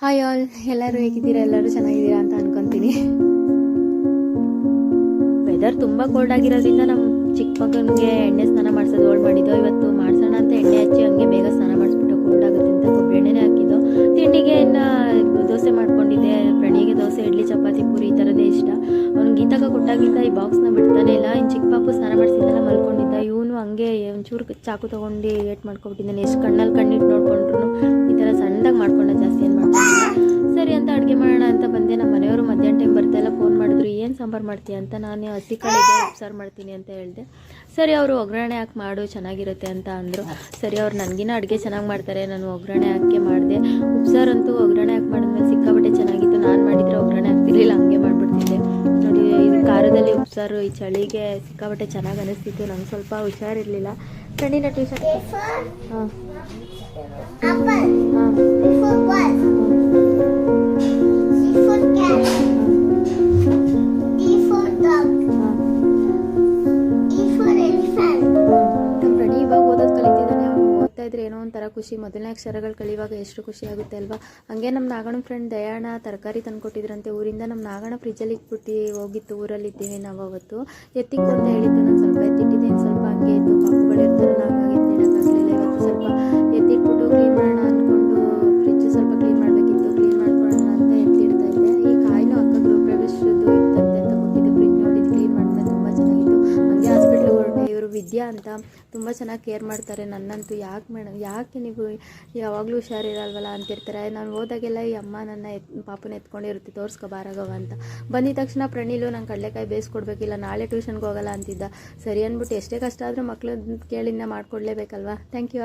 Hi all, ಎಲ್ಲರೂ ಹೇಗಿದ್ದೀರಾ? ಎಲ್ಲರೂ ಚೆನ್ನಾಗಿದ್ದೀರಾ ಅಂತ ಅನ್ಕೊತೀನಿ. ವೆದರ್ ತುಂಬ ಕೋಲ್ಡ್ ಆಗಿರೋದ್ರಿಂದ ನಮ್ಮ ಚಿಕ್ಕ ಮಗನಿಗೆ ಎಣ್ಣೆ ಸ್ನಾನ ಮಾಡಿಸೋದು ಓಲ್ಡ್ ಮಾಡಿದ್ದು. ಇವತ್ತು ಮಾಡಿಸೋಣ ಅಂತ ಎಣ್ಣೆ ಹಚ್ಚಿ ಹಂಗೆ ಬೇಗ ಸ್ನಾನ ಮಾಡಿಸ್ಬಿಟ್ಟು ಕೋಲ್ಡ್ ಆಗುತ್ತೆ ಅಂತ ಕೊಬ್ಬರಿ ಎಣ್ಣೆನೇ ಹಾಕಿದ್ದು. ತಿಂಡಿಗೆ ಇನ್ನು ದೋಸೆ ಮಾಡ್ಕೊಂಡಿದ್ದೆ. ಪ್ರಣಿಗೆ ದೋಸೆ, ಇಡ್ಲಿ, ಚಪಾತಿ, ಪೂರಿ ಈ ಥರದೇ ಇಷ್ಟ. ಅವ್ನು ಗೀತಾಗ ಕೊಟ್ಟಾಗಿಂದ ಈ ಬಾಕ್ಸ್ನ ಬಿಡ್ತಾನೆ ಇಲ್ಲ. ಇನ್ನು ಚಿಕ್ಕ ಪಾಪು ಸ್ನಾನ ಮಾಡಿಸಿದ್ದೆಲ್ಲ ಮಲ್ಕೊಂಡಿದ್ದ. ಇವನು ಹಂಗೆ ಒಂಚೂರು ಚಾಕು ತೊಗೊಂಡು ಏಟ್ ಮಾಡ್ಕೊಬಿಟ್ಟಿದ್ದಾನೆ. ಎಷ್ಟು ಕಣ್ಣಲ್ಲಿ ಕಣ್ಣಿಟ್ಟು ನೋಡ್ಕೊಂಡ್ರು ಈ ಥರ ಸಣ್ಣದಾಗಿ ಮಾಡ್ಕೊಂಡ, ಜಾಸ್ತಿ ಏನು ಮಾಡ್ಕೊಂಡಿಲ್ಲ. ಸರಿ ಅಂತ ಅಡುಗೆ ಮಾಡೋಣ ಅಂತ ಬಂದೆ. ನಮ್ಮ ಮನೆಯವರು ಮಧ್ಯಾಹ್ನ ಟೈಮ್ ಬರ್ತಾಯಿಲ್ಲ, ಫೋನ್ ಮಾಡಿದ್ರು ಏನು ಸಾಂಬಾರು ಮಾಡ್ತೀಯ ಅಂತ. ನಾನು ಹಸಿ ಕಾಳಿದೆ ಉಪ್ಸಾರು ಮಾಡ್ತೀನಿ ಅಂತ ಹೇಳಿದೆ. ಸರಿ, ಅವರು ಒಗ್ಗರಣೆ ಹಾಕಿ ಮಾಡು ಚೆನ್ನಾಗಿರುತ್ತೆ ಅಂತ ಅಂದರು. ಸರಿ, ಅವ್ರು ನನಗಿನ್ನ ಅಡುಗೆ ಚೆನ್ನಾಗಿ ಮಾಡ್ತಾರೆ, ನಾನು ಒಗ್ಗರಣೆ ಹಾಕಿ ಮಾಡಿದೆ. ಉಪ್ಸಾರಂತೂ ಒಗ್ಗರಣೆ ಹಾಕಿ ಮಾಡಿದ್ಮೇಲೆ ಸಿಕ್ಕಾಬಟ್ಟೆ ಚೆನ್ನಾಗಿತ್ತು. ನಾನು ಮಾಡಿದರೆ ಒಗ್ಗರಣೆ ಹಾಕ್ತಿರ್ಲಿಲ್ಲ, ಹಂಗೆ ಮಾಡಿಬಿಡ್ತಿದ್ದೆ ನೋಡಿ. ಇದು ಖಾರದಲ್ಲಿ ಉಪ್ಸಾರು ಈ ಚಳಿಗೆ ಸಿಕ್ಕಾಬಟ್ಟೆ ಚೆನ್ನಾಗಿ ಅನಿಸ್ತಿತ್ತು. ನಂಗೆ ಸ್ವಲ್ಪ ಹುಷಾರಿರಲಿಲ್ಲ. ಕಣ್ಣಿನ ಟ್ಯೂಷನ್ ಇದ್ರೆ ಏನೋ ಒಂಥರ ಖುಷಿ. ಮೊದಲನೇ ಅಕ್ಷರಗಳು ಕಲಿಯುವಾಗ ಎಷ್ಟು ಖುಷಿ ಆಗುತ್ತೆ ಅಲ್ವಾ. ಹಂಗೆ ನಮ್ಮ ನಾಗಣ ಫ್ರೆಂಡ್ ದಯಾಣ ತರಕಾರಿ ತಂದುಕೊಟ್ಟಿದ್ರಂತೆ ಊರಿಂದ. ನಮ್ಮ ನಾಗಣ ಫ್ರಿಜ್ಜಲ್ಲಿ ಇಟ್ಬಿಟ್ಟು ಹೋಗಿತ್ತು, ಊರಲ್ಲಿದ್ದೀವಿ ನಾವು ಅವತ್ತು. ಎತ್ತಿಕ್ಕು ಅಂತ ಹೇಳಿತ್ತು, ನಾನು ಸ್ವಲ್ಪ ಎತ್ತಿಟ್ಟಿದ್ದೇನೆ. ಸ್ವಲ್ಪ ಹಂಗೆ ಇತ್ತು, ಪಾಪುಗಳಿರ್ತಾರೆ, ನಾವು ಎತ್ತಿಡೋಕ್ಕಾಗಲಿಲ್ಲ. ಇವತ್ತು ಸ್ವಲ್ಪ ಎತ್ತಿಟ್ಬಿಟ್ಟು ಕ್ಲೀನ್ ಮಾಡೋಣ ಅಂದ್ಕೊಂಡು ಫ್ರಿಜ್ ಸ್ವಲ್ಪ ಕ್ಲೀನ್ ಮಾಡಬೇಕಿತ್ತು, ಕ್ಲೀನ್ ಮಾಡ್ಕೊಳ್ಳೋಣ ಅಂತ ಎತ್ತಿಡ್ತಾ ಇದ್ದೆ. ಈ ಕಾಯಿನೂ ಅಕ್ಕ ಗೃಹ ಪ್ರವೇಶದ್ದು ಇತ್ತಂತೆ ಅಂತ ಕೊಟ್ಟಿದ್ದು. ಫ್ರಿಜ್ ನೋಡಿ ಕ್ಲೀನ್ ಮಾಡಿದ್ರೆ ತುಂಬ ಚೆನ್ನಾಗಿತ್ತು. ಹಂಗೆ ಹಾಸ್ಪಿಟ್ಲಿಗೆ ಹೊರಟೆ. ಇವರು ವಿದ್ಯಾ ಅಂತ ತುಂಬ ಚೆನ್ನಾಗಿ ಕೇರ್ ಮಾಡ್ತಾರೆ ನನ್ನಂತೂ. ಯಾಕೆ ಮೇಡಮ್, ಯಾಕೆ ನೀವು ಯಾವಾಗಲೂ ಹುಷಾರಿರಲ್ವಲ್ಲ ಅಂತಿರ್ತಾರೆ. ನಾನು ಹೋದಾಗೆಲ್ಲ ಈ ಅಮ್ಮ ನನ್ನ ಪಾಪನ ಎತ್ಕೊಂಡಿರುತ್ತೆ, ತೋರಿಸ್ಕೊ ಬಾರಾಗವ ಅಂತ. ಬಂದಿದ ತಕ್ಷಣ ಪ್ರಣೀಲು ನಂಗೆ ಕಡಲೆಕಾಯಿ ಬೇಯಿಸ್ಕೊಡ್ಬೇಕಿಲ್ಲ, ನಾಳೆ ಟ್ಯೂಷನ್ಗೆ ಹೋಗಲ್ಲ ಅಂತಿದ್ದ. ಸರಿ ಅಂದ್ಬಿಟ್ಟು ಎಷ್ಟೇ ಕಷ್ಟ ಆದರೂ ಮಕ್ಕಳು ಕೇಳಿಂದ ಮಾಡಿಕೊಡ್ಲೇಬೇಕಲ್ವಾ. Thank you.